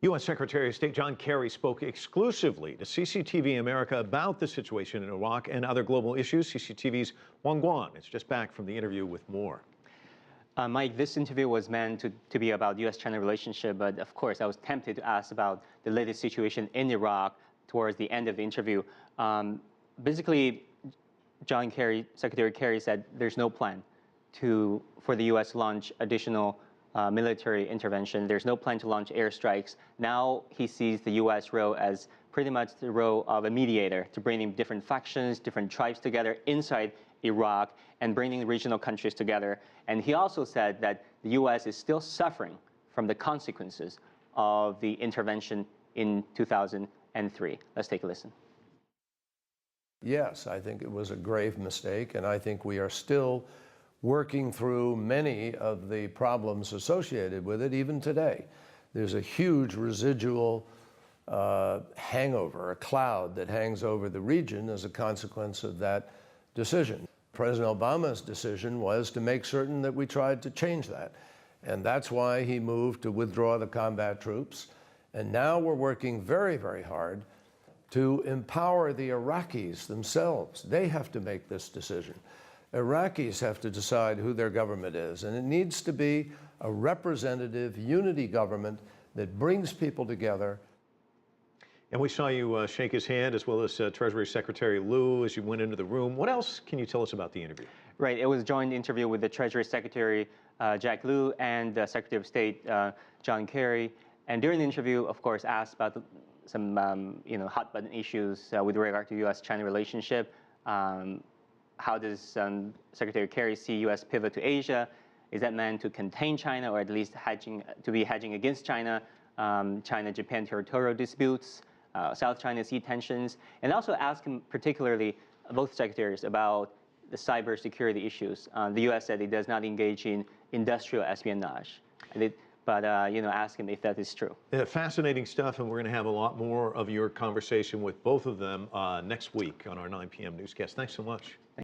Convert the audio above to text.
U.S. Secretary of State John Kerry spoke exclusively to CCTV America about the situation in Iraq and other global issues. CCTV's Guan is just back from the interview with more. Mike, this interview was meant to be about U.S.-China relationship, but of course I was tempted to ask about the latest situation in Iraq towards the end of the interview. Basically, Secretary Kerry said there's no plan for the U.S. to launch additional military intervention. There's no plan to launch airstrikes. Now he sees the U.S. role as pretty much the role of a mediator to bringing different factions, different tribes together inside Iraq and bringing regional countries together. And he also said that the U.S. is still suffering from the consequences of the intervention in 2003. Let's take a listen. Yes, I think it was a grave mistake, and I think we are still working through many of the problems associated with it even today. There's a huge residual hangover, a cloud that hangs over the region as a consequence of that decision. President Obama's decision was to make certain that we tried to change that. And that's why he moved to withdraw the combat troops. And now we're working very, very hard to empower the Iraqis themselves. They have to make this decision. Iraqis have to decide who their government is, and it needs to be a representative unity government that brings people together. And we saw you shake his hand, as well as Treasury Secretary Liu, as you went into the room. What else can you tell us about the interview? Right, it was a joint interview with the Treasury Secretary Jack Liu and the Secretary of State John Kerry. And during the interview, of course, asked about some hot button issues with regard to U.S.-China relationship. How does Secretary Kerry see U.S. pivot to Asia? Is that meant to contain China, or at least to be hedging against China? China-Japan territorial disputes, South China Sea tensions, and also ask him particularly, both secretaries, about the cybersecurity issues. The U.S. said it does not engage in industrial espionage, but ask him if that is true. Yeah, fascinating stuff, and we're going to have a lot more of your conversation with both of them next week on our 9 p.m. newscast. Thanks so much.